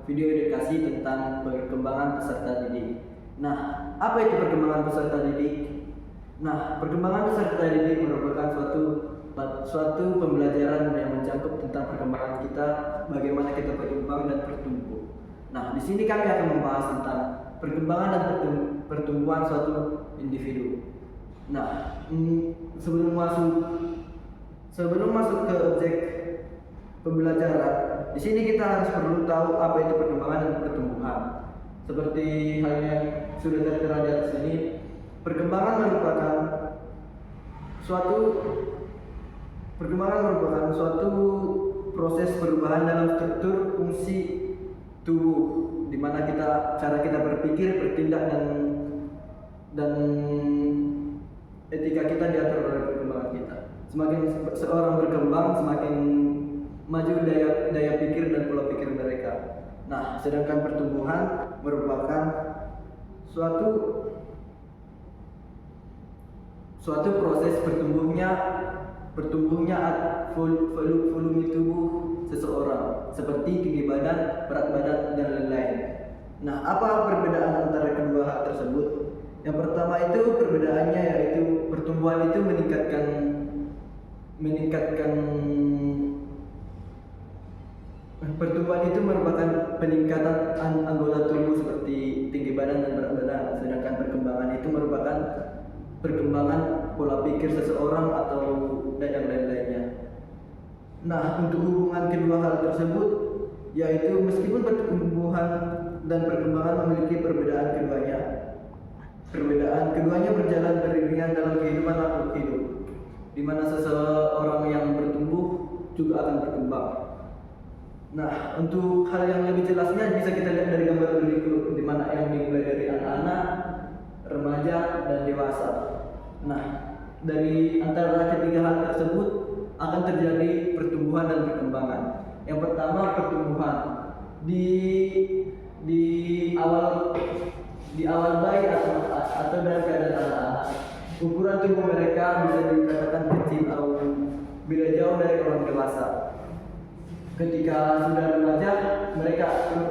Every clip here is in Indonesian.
video edukasi tentang perkembangan peserta didik. Nah, apa itu perkembangan peserta didik? Nah, perkembangan peserta didik merupakan suatu pembelajaran yang mencakup tentang perkembangan kita, bagaimana kita berkembang dan bertumbuh. Nah, di sini kami akan membahas tentang perkembangan dan pertumbuhan suatu individu. Nah, sebelum masuk ke objek pembelajaran, di sini kita harus perlu tahu apa itu perkembangan dan pertumbuhan. Seperti hal yang sudah tertera di atas ini, perkembangan merupakan suatu proses perubahan dalam struktur fungsi tubuh, di mana cara kita berpikir, bertindak dan etika kita diatur oleh perkembangan kita. Semakin seorang berkembang, semakin maju daya pikir dan pola pikir mereka. Nah, sedangkan pertumbuhan merupakan suatu proses bertumbuhnya volume tubuh seseorang, seperti tinggi badan, berat badan, dan lain-lain. Nah, apa perbedaan antara kedua hal tersebut? Yang pertama itu perbedaannya yaitu pertumbuhan itu pertumbuhan itu merupakan peningkatan anggota tubuh seperti tinggi badan dan berat badan, sedangkan perkembangan itu merupakan perkembangan pola pikir seseorang atau dan yang lain-lainnya. Nah, untuk hubungan kedua hal tersebut, yaitu meskipun pertumbuhan dan perkembangan memiliki perbedaan keduanya berjalan beriringan dalam kehidupan makhluk hidup, di mana seseorang yang bertumbuh juga akan berkembang. Nah, untuk hal yang lebih jelasnya bisa kita lihat dari gambar berikut, di mana yang dimulai dari anak-anak, remaja, dan dewasa. Nah, dari antara ketiga hal tersebut akan terjadi pertumbuhan dan perkembangan. Yang pertama, pertumbuhan di awal bayi atau dalam keadaan anak-anak. Ukuran tubuh mereka bisa dikatakan kecil atau beda jauh dari orang dewasa. Ketika sudah remaja,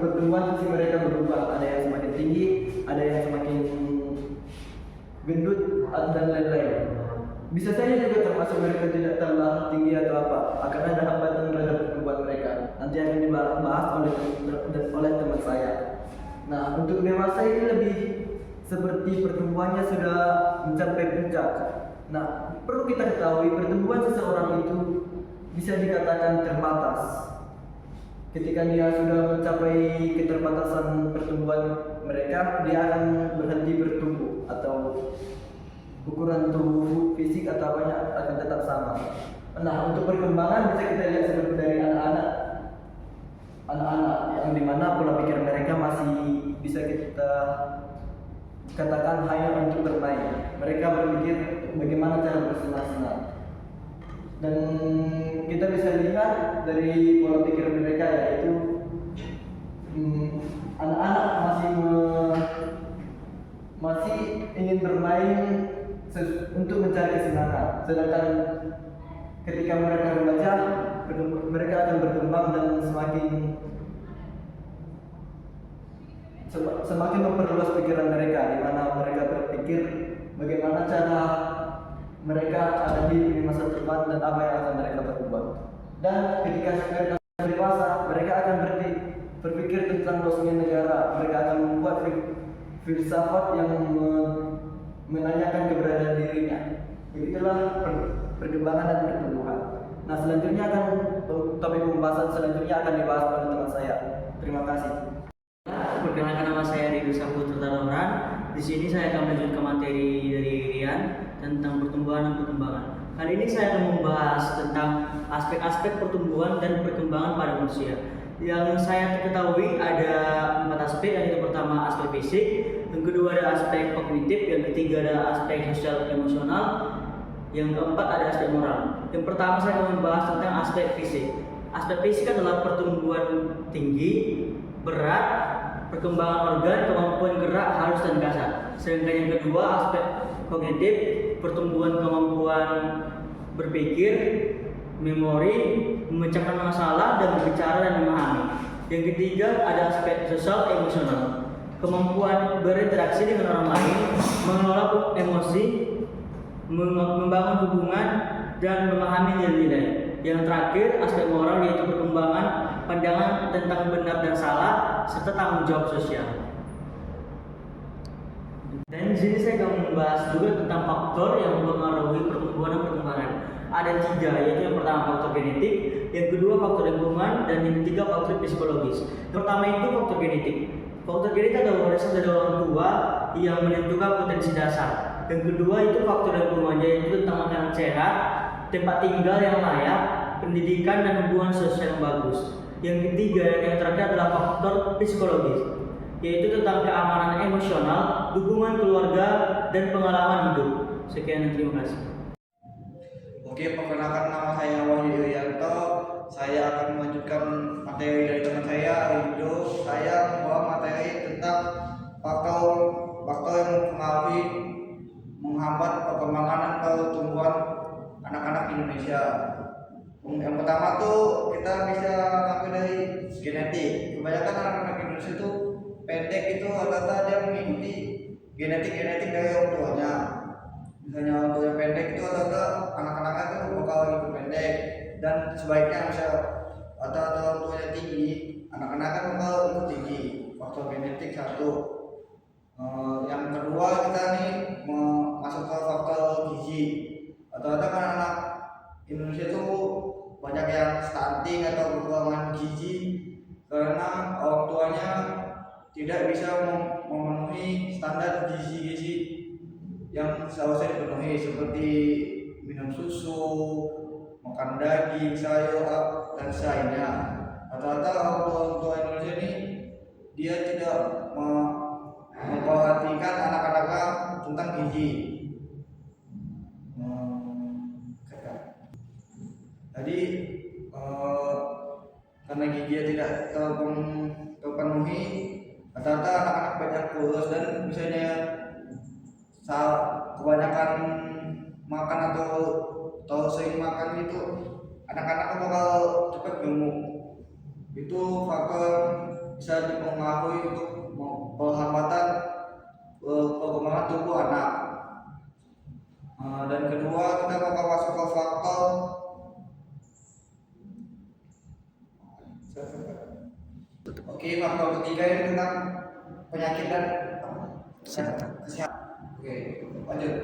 pertumbuhan fisik mereka berubah. Ada yang semakin tinggi, ada yang semakin gendut, dan lain-lain. Bisa saja juga termasuk mereka tidak terlalu tinggi atau apa, akan ada hambatan terhadap pertumbuhan mereka. Nanti akan dibahas oleh teman saya. Nah, untuk dewasa ini lebih seperti pertumbuhannya sudah mencapai puncak. Nah, perlu kita ketahui pertumbuhan seseorang itu bisa dikatakan terbatas. Ketika dia sudah mencapai keterbatasan pertumbuhan mereka, dia akan berhenti bertumbuh atau ukuran tubuh fisik atau apanya akan tetap sama. Nah, untuk perkembangan bisa kita lihat seperti dari anak-anak yang dimana pola pikir mereka masih bisa kita katakan hanya untuk bermain. Mereka berpikir bagaimana cara bersenang-senang. Dan kita bisa lihat dari pola pikir mereka, yaitu anak-anak masih ingin bermain untuk mencari kesenangan. Sedangkan ketika mereka remaja, mereka akan berkembang dan semakin memperluas pikiran mereka, di mana mereka berpikir bagaimana cara mereka ada di masa depan dan apa yang akan mereka berubah. Dan ketika mereka dewasa, mereka akan berpikir tentang dosanya negara. Mereka akan membuat filsafat yang menanyakan keberadaan dirinya. Begitulah perkembangan dan pertumbuhan. Nah, selanjutnya topik pembahasan selanjutnya akan dibahas oleh teman saya. Terima kasih. Perkenalkan, nama saya Ridho Saputra Taloran. Di sini saya akan melanjutkan materi dari Rian tentang pertumbuhan dan perkembangan. Kali ini saya akan membahas tentang aspek-aspek pertumbuhan dan perkembangan pada manusia. Yang saya ketahui ada 4 aspek. Yang pertama aspek fisik, yang kedua ada aspek kognitif, yang ketiga ada aspek sosial emosional, yang keempat ada aspek moral. Yang pertama saya akan membahas tentang aspek fisik. Aspek fisik adalah pertumbuhan tinggi, berat, perkembangan organ, kemampuan gerak, halus dan kasar. Sedangkan yang kedua aspek kognitif, pertumbuhan kemampuan berpikir, memori, memecahkan masalah, dan berbicara dan memahami. Yang ketiga ada aspek sosial emosional, kemampuan berinteraksi dengan orang lain, mengelola emosi, membangun hubungan, dan memahami nilai-nilai. Yang terakhir aspek moral, yaitu perkembangan pandangan tentang benar dan salah serta tanggung jawab sosial. Dan di sini saya akan membahas juga tentang faktor yang mempengaruhi pertumbuhan dan perkembangan. Ada 3, yaitu yang pertama faktor genetik, yang kedua faktor lingkungan, dan yang ketiga faktor psikologis. Pertama itu faktor genetik. Faktor genetik adalah warisan dari orang tua yang menentukan potensi dasar. Yang kedua itu faktor lingkungan, yaitu tentang makanan sehat, tempat tinggal yang layak, pendidikan dan hubungan sosial yang bagus. Yang ketiga dan yang terakhir adalah faktor psikologis, yaitu tentang keamanan emosional, dukungan keluarga, dan pengalaman hidup. Sekian dan terima kasih. Oke, perkenalkan nama saya Wahyu Yulianto. Saya akan melanjutkan materi dari teman saya, Rido. Saya membawa materi tentang faktor yang mempengaruhi menghambat perkembangan dan pertumbuhan anak-anak Indonesia. Yang pertama tuh kita bisa ambil dari genetik. Kebanyakan anak-anak Indonesia itu pendek itu rata-rata dia mengikuti genetik dari orang tuanya. Misalnya orang tua yang pendek itu rata-rata anak-anaknya itu bakal ikut pendek, dan sebaiknya bisa rata-rata orang tuanya tinggi, anak-anaknya bakal ikut tinggi. Faktor genetik satu. Yang kedua kita nih masuk ke faktor gizi. Rata-rata kan anak Indonesia itu banyak yang stunting atau kekurangan gizi karena orang tuanya tidak bisa memenuhi standar gizi-gizi yang seharusnya dipenuhi, seperti minum susu, makan daging, sayur, dan lainnya. Rata-rata orang tua Indonesia ini dia tidak memperhatikan anak-anaknya tentang gizi. Jadi karena gizi tidak terpenuhi, rata-rata anak-anak banyak kurus, dan misalnya kebanyakan makan atau sering makan itu anak-anak bakal cepat gemuk. Itu faktor bisa dipengaruhi untuk penghambatan perkembangan tubuh anak. Dan kedua kita bakal masuk ke faktor faktor ketiga ini tentang penyakit dan kesehatan. Oke, lanjut.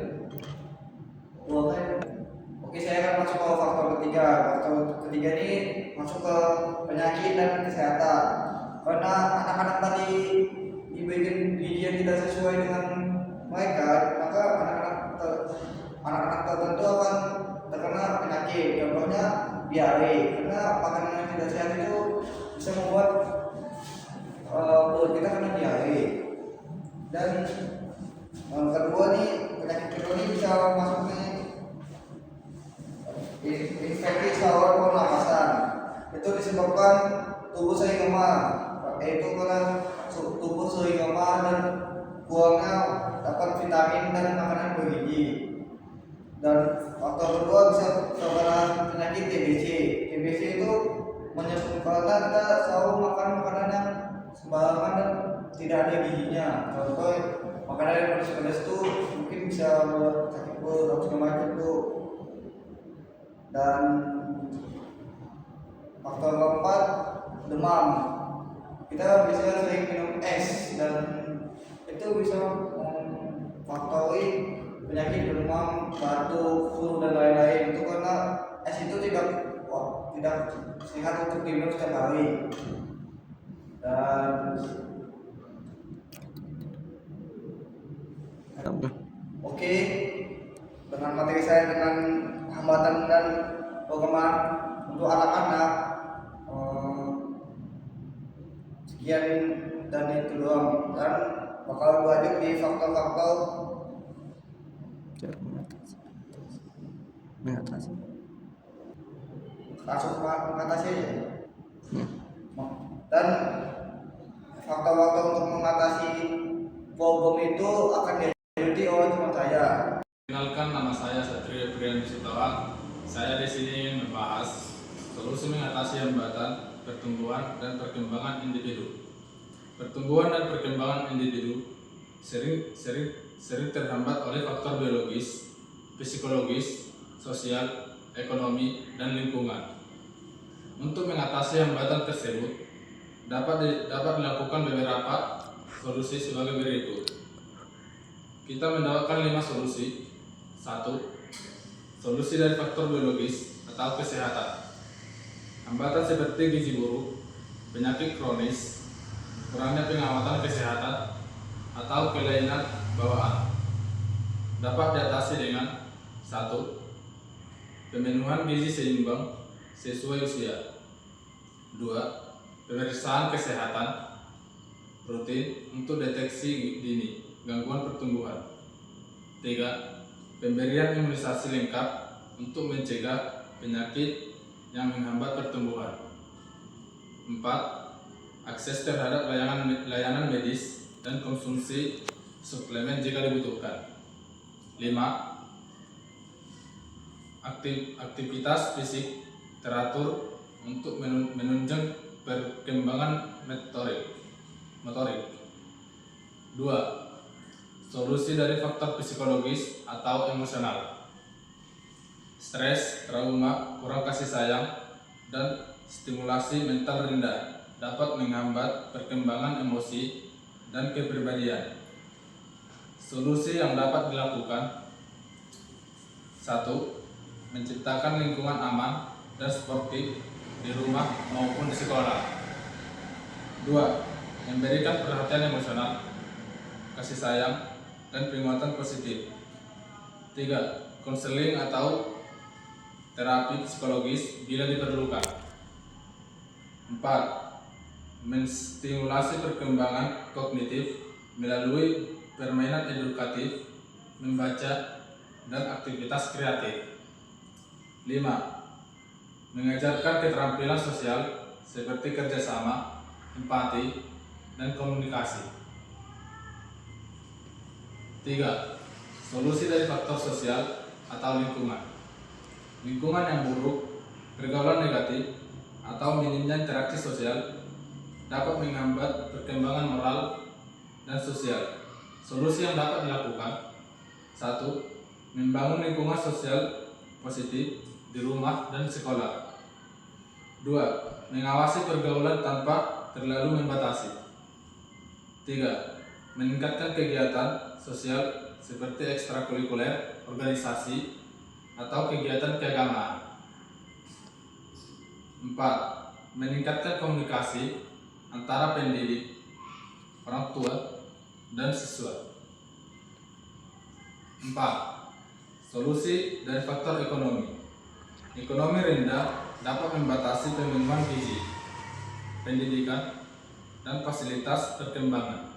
Oke, saya akan masuk ke faktor ketiga. Faktor ketiga ini masuk ke penyakit dan kesehatan. Karena anak-anak tadi diberikan gizi yang tidak sesuai dengan mereka, maka anak-anak tertentu akan terkena penyakit. Contohnya diare, karena makanan yang tidak sehat itu bisa membuat perut kita kena diare. Dan kedua nih, penyakit kedua ini bisa masuk ke infeksi saluran pernapasan. Itu disebabkan tubuh sering lemah, yaitu karena tubuh sering lemah dan kurangnya dapat vitamin dan makanan bergizi. Dan faktor kedua bisa karena penyakit TBC. TBC itu menyebabkan kita selalu makan makanan yang sembarangan dan tidak ada gizinya. Contoh makanan yang pedas-pedas itu mungkin bisa membuat sakit perut atau segala macam itu. Dan faktor keempat, demam. Kita bisa sering minum es, dan itu bisa memfaktori penyakit demam, batuk, flu, dan lain-lain. Itu karena es itu tidak sehat untuk diminum setiap hari. Dan oke, dengan materi saya dengan hambatan dan perkembangan untuk anak-anak, sekian dan itu doang, dan bakal lanjut di faktor-faktor kasus mengatasi ya. Dan faktor-faktor untuk mengatasi problem itu akan diikuti oleh teman saya. Perkenalkan, nama saya Satrio Brian Sutawa. Saya di sini membahas solusi mengatasi hambatan pertumbuhan dan perkembangan individu. Pertumbuhan dan perkembangan individu sering terhambat oleh faktor biologis, psikologis, sosial, ekonomi, dan lingkungan. Untuk mengatasi hambatan tersebut, dapat dilakukan beberapa solusi sebagai berikut. Kita mendapatkan 5 solusi. 1. Solusi dari faktor biologis atau kesehatan. Hambatan seperti gizi buruk, penyakit kronis, kurangnya pengawasan kesehatan, atau kelainan bawaan dapat diatasi dengan 1. Pemenuhan gizi seimbang sesuai usia. 2. Pemeriksaan kesehatan rutin untuk deteksi dini gangguan pertumbuhan. 3. Pemberian imunisasi lengkap untuk mencegah penyakit yang menghambat pertumbuhan. 4. Akses terhadap layanan medis dan konsumsi suplemen jika dibutuhkan. 5. Aktivitas fisik teratur untuk menunjang perkembangan motorik. 2. Solusi dari faktor psikologis atau emosional. Stres, trauma, kurang kasih sayang, dan stimulasi mental rendah dapat menghambat perkembangan emosi dan kepribadian. Solusi yang dapat dilakukan: 1. Menciptakan lingkungan aman dan sportif di rumah maupun di sekolah. 2. Memberikan perhatian emosional, kasih sayang, dan penguatan positif. 3. Konseling atau terapi psikologis bila diperlukan. 4. Menstimulasi perkembangan kognitif melalui permainan edukatif, membaca, dan aktivitas kreatif. 5. Mengajarkan keterampilan sosial seperti kerjasama, empati, dan komunikasi. 3. Solusi dari faktor sosial atau lingkungan. Lingkungan yang buruk, pergaulan negatif, atau minimnya interaksi sosial dapat menghambat perkembangan moral dan sosial. Solusi yang dapat dilakukan: 1. Membangun lingkungan sosial positif di rumah dan sekolah. 2. Mengawasi pergaulan tanpa terlalu membatasi. 3. Meningkatkan kegiatan sosial seperti ekstrakurikuler, organisasi, atau kegiatan keagamaan. 4. Meningkatkan komunikasi antara pendidik, orang tua, dan siswa. 4. Solusi dari faktor ekonomi. Ekonomi rendah dapat membatasi pemenuhan gizi, pendidikan, dan fasilitas perkembangan.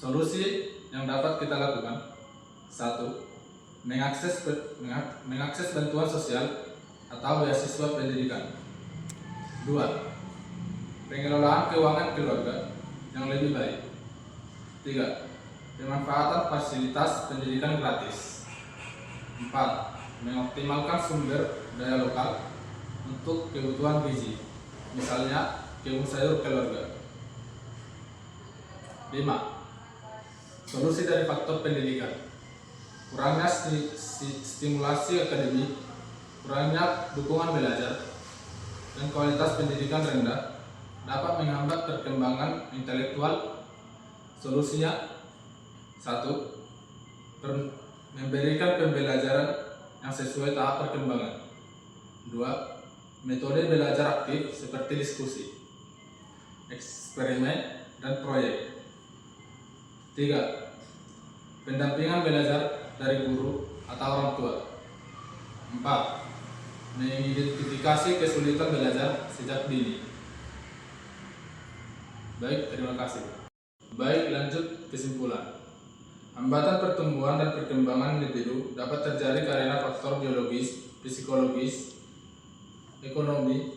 Solusi yang dapat kita lakukan: 1. Mengakses bantuan sosial atau beasiswa pendidikan. 2. Pengelolaan keuangan keluarga yang lebih baik. 3. Pemanfaatan fasilitas pendidikan gratis. 4. Mengoptimalkan sumber daya lokal untuk kebutuhan gizi, misalnya kebun sayur keluarga. 5. Solusi dari faktor pendidikan. Kurangnya stimulasi akademik, kurangnya dukungan belajar, dan kualitas pendidikan rendah dapat menghambat perkembangan intelektual. Solusinya: 1. Memberikan pembelajaran yang sesuai tahap perkembangan. 2. Metode belajar aktif seperti diskusi, eksperimen, dan proyek. 3. Pendampingan belajar dari guru atau orang tua. 4. Mengidentifikasi kesulitan belajar sejak dini. Baik, terima kasih. Baik, lanjut kesimpulan. Hambatan pertumbuhan dan perkembangan individu dapat terjadi karena faktor biologis, psikologis, ekonomi,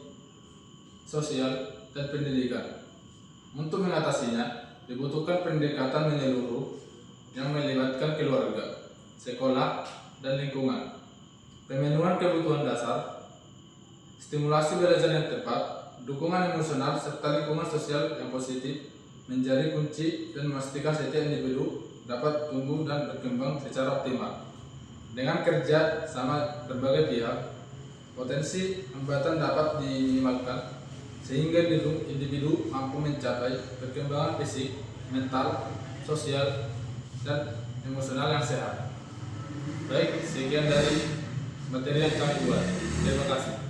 sosial, dan pendidikan. Untuk mengatasinya, dibutuhkan pendekatan menyeluruh yang melibatkan keluarga, sekolah, dan lingkungan. Pemenuhan kebutuhan dasar, stimulasi belajar yang tepat, dukungan emosional serta lingkungan sosial yang positif menjadi kunci dan memastikan setiap individu dapat tumbuh dan berkembang secara optimal. Dengan kerja sama berbagai pihak, potensi hambatan dapat diminimalkan sehingga individu mampu mencapai perkembangan fisik, mental, sosial, dan emosional yang sehat. Baik, sekian dari materi yang kami buat. Terima kasih.